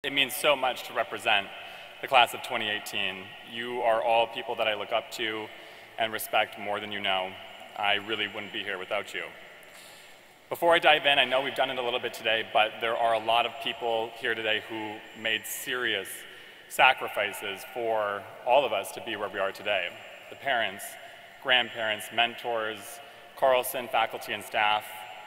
It means so much to represent the class of 2018. You are all people that I look up to and respect more than you know. I really wouldn't be here without you. Before I dive in, I know we've done it a little bit today, but there are a lot of people here today who made serious sacrifices for all of us to be where we are today. The parents, grandparents, mentors, Carlson faculty and staff,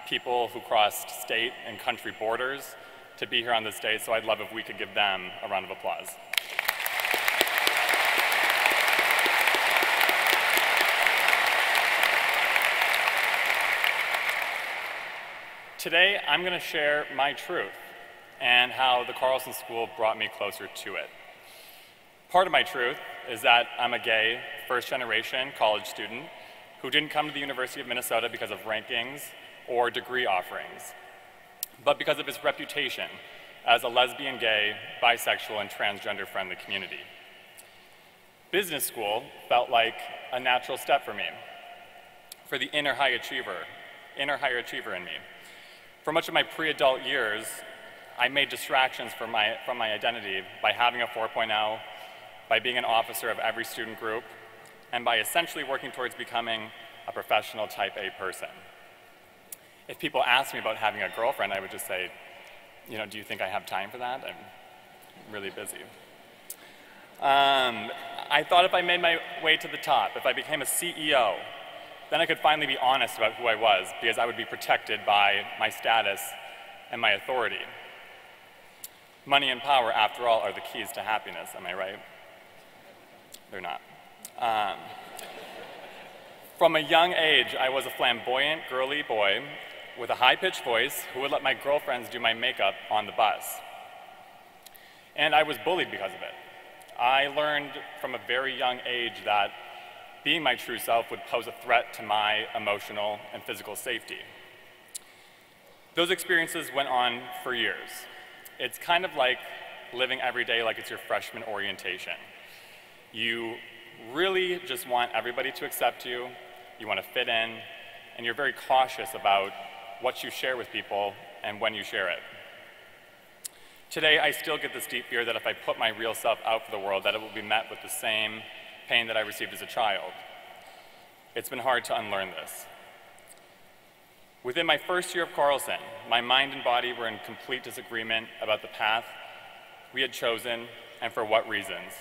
people who crossed state and country borders to be here on this day, so I'd love if we could give them a round of applause. Today, I'm going to share my truth and how the Carlson School brought me closer to it. Part of my truth is that I'm a gay, first-generation college student who didn't come to the University of Minnesota because of rankings or degree offerings, but because of its reputation as a lesbian, gay, bisexual, and transgender-friendly community. Business school felt like a natural step for me, for the inner high achiever in me. For much of my pre-adult years, I made distractions from my identity by having a 4.0, by being an officer of every student group, and by essentially working towards becoming a professional type A person. If people asked me about having a girlfriend, I would just say, do you think I have time for that? I'm really busy. I thought if I made my way to the top, if I became a CEO, then I could finally be honest about who I was, because I would be protected by my status and my authority. Money and power, after all, are the keys to happiness, am I right? They're not. From a young age, I was a flamboyant, girly boy with a high-pitched voice who would let my girlfriends do my makeup on the bus. And I was bullied because of it. I learned from a very young age that being my true self would pose a threat to my emotional and physical safety. Those experiences went on for years. It's kind of like living every day like it's your freshman orientation. You really just want everybody to accept you, you want to fit in, and you're very cautious about what you share with people and when you share it. Today, I still get this deep fear that if I put my real self out for the world, that it will be met with the same pain that I received as a child. It's been hard to unlearn this. Within my first year of Carlson, my mind and body were in complete disagreement about the path we had chosen and for what reasons.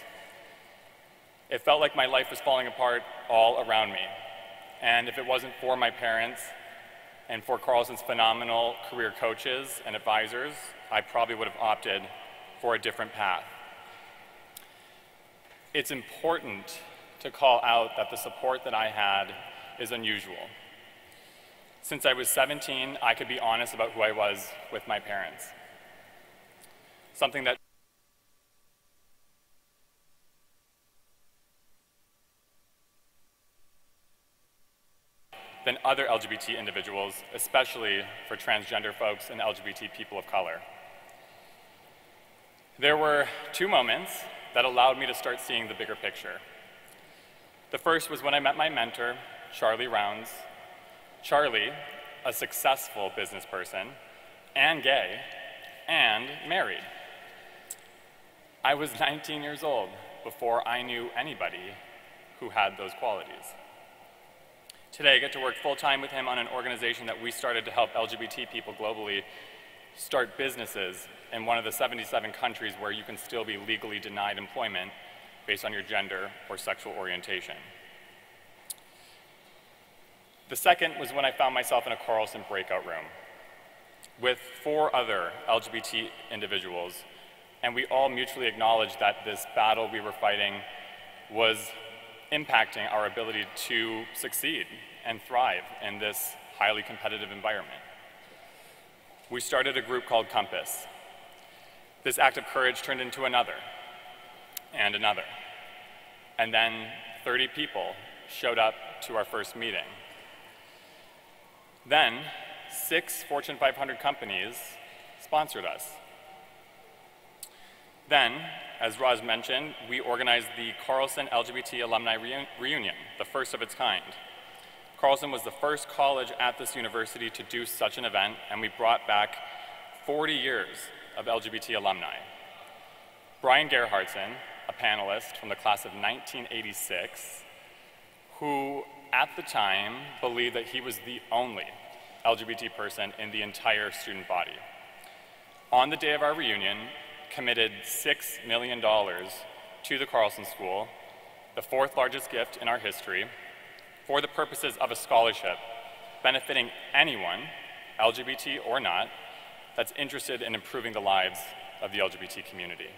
It felt like my life was falling apart all around me. And if it wasn't for my parents and for Carlson's phenomenal career coaches and advisors, I probably would have opted for a different path. It's important to call out that the support that I had is unusual. Since I was 17, I could be honest about who I was with my parents. Something that than other LGBT individuals, especially for transgender folks and LGBT people of color. There were two moments that allowed me to start seeing the bigger picture. The first was when I met my mentor, Charlie Rounds. Charlie, a successful business person, and gay, and married. I was 19 years old before I knew anybody who had those qualities. Today, I get to work full-time with him on an organization that we started to help LGBT people globally start businesses in one of the 77 countries where you can still be legally denied employment based on your gender or sexual orientation. The second was when I found myself in a Carlson breakout room with 4 other LGBT individuals, and we all mutually acknowledged that this battle we were fighting was impacting our ability to succeed and thrive in this highly competitive environment. We started a group called Compass. This act of courage turned into another, and another. And then 30 people showed up to our first meeting. Then, 6 Fortune 500 companies sponsored us. Then, as Roz mentioned, we organized the Carlson LGBT Alumni Reunion, the first of its kind. Carlson was the first college at this university to do such an event, and we brought back 40 years of LGBT alumni. Brian Gerhardsen, a panelist from the class of 1986, who at the time believed that he was the only LGBT person in the entire student body. On the day of our reunion, committed $6 million to the Carlson School, the fourth largest gift in our history, for the purposes of a scholarship benefiting anyone, LGBT or not, that's interested in improving the lives of the LGBT community.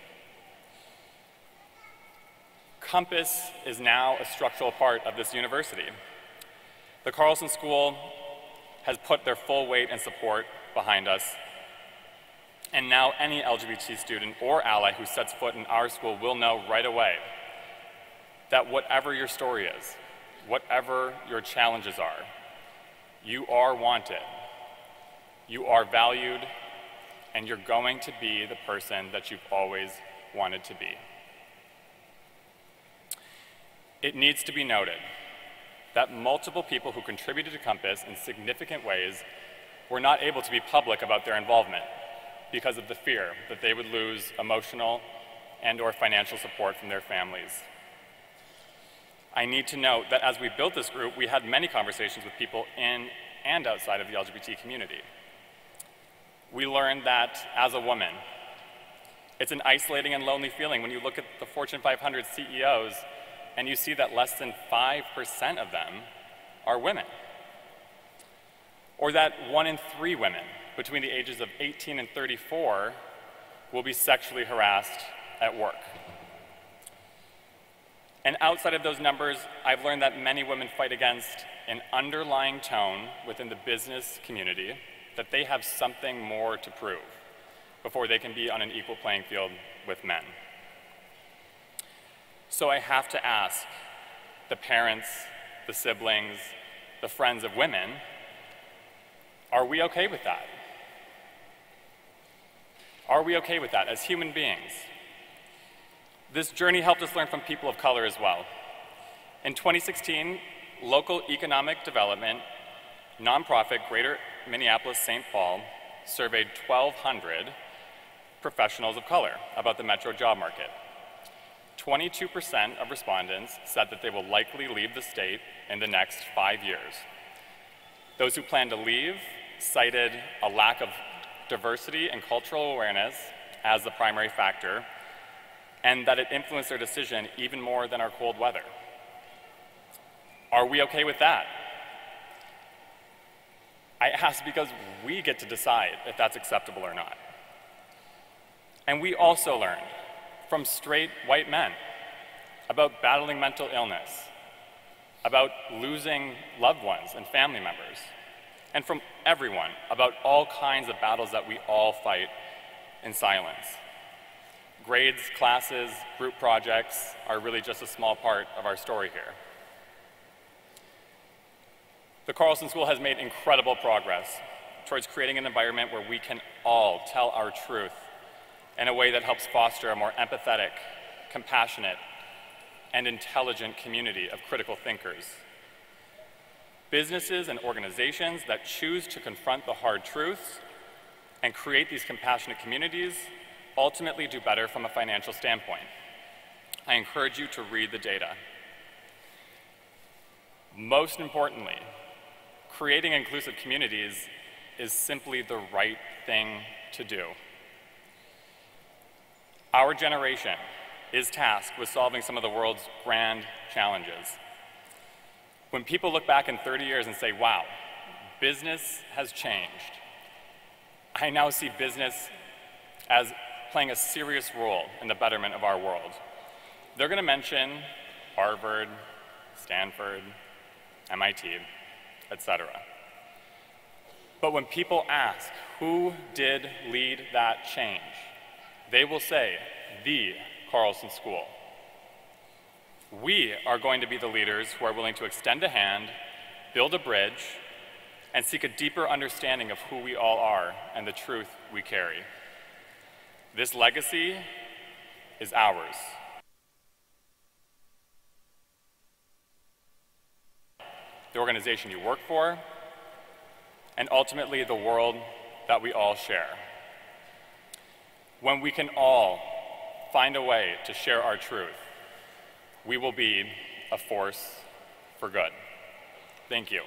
Compass is now a structural part of this university. The Carlson School has put their full weight and support behind us, and now any LGBT student or ally who sets foot in our school will know right away that whatever your story is, whatever your challenges are, you are wanted, you are valued, and you're going to be the person that you've always wanted to be. It needs to be noted that multiple people who contributed to Compass in significant ways were not able to be public about their involvement because of the fear that they would lose emotional and/or financial support from their families. I need to note that as we built this group, we had many conversations with people in and outside of the LGBT community. We learned that as a woman, it's an isolating and lonely feeling when you look at the Fortune 500 CEOs and you see that less than 5% of them are women. Or that 1 in 3 women between the ages of 18 and 34 will be sexually harassed at work. And outside of those numbers, I've learned that many women fight against an underlying tone within the business community that they have something more to prove before they can be on an equal playing field with men. So I have to ask the parents, the siblings, the friends of women, are we okay with that? Are we okay with that as human beings? This journey helped us learn from people of color as well. In 2016, local economic development nonprofit Greater Minneapolis-St. Paul surveyed 1,200 professionals of color about the metro job market. 22% of respondents said that they will likely leave the state in the next 5 years. Those who plan to leave cited a lack of diversity and cultural awareness as the primary factor, and that it influenced their decision even more than our cold weather. Are we okay with that? I ask because we get to decide if that's acceptable or not. And we also learned from straight white men about battling mental illness, about losing loved ones and family members, and from everyone about all kinds of battles that we all fight in silence. Grades, classes, group projects are really just a small part of our story here. The Carlson School has made incredible progress towards creating an environment where we can all tell our truth in a way that helps foster a more empathetic, compassionate, and intelligent community of critical thinkers. Businesses and organizations that choose to confront the hard truths and create these compassionate communities ultimately do better from a financial standpoint. I encourage you to read the data. Most importantly, creating inclusive communities is simply the right thing to do. Our generation is tasked with solving some of the world's grand challenges. When people look back in 30 years and say, wow, business has changed, I now see business as playing a serious role in the betterment of our world. They're going to mention Harvard, Stanford, MIT, etc. But when people ask, who did lead that change? They will say, the Carlson School. We are going to be the leaders who are willing to extend a hand, build a bridge, and seek a deeper understanding of who we all are and the truth we carry. This legacy is ours. The organization you work for, and ultimately the world that we all share. When we can all find a way to share our truth, we will be a force for good. Thank you.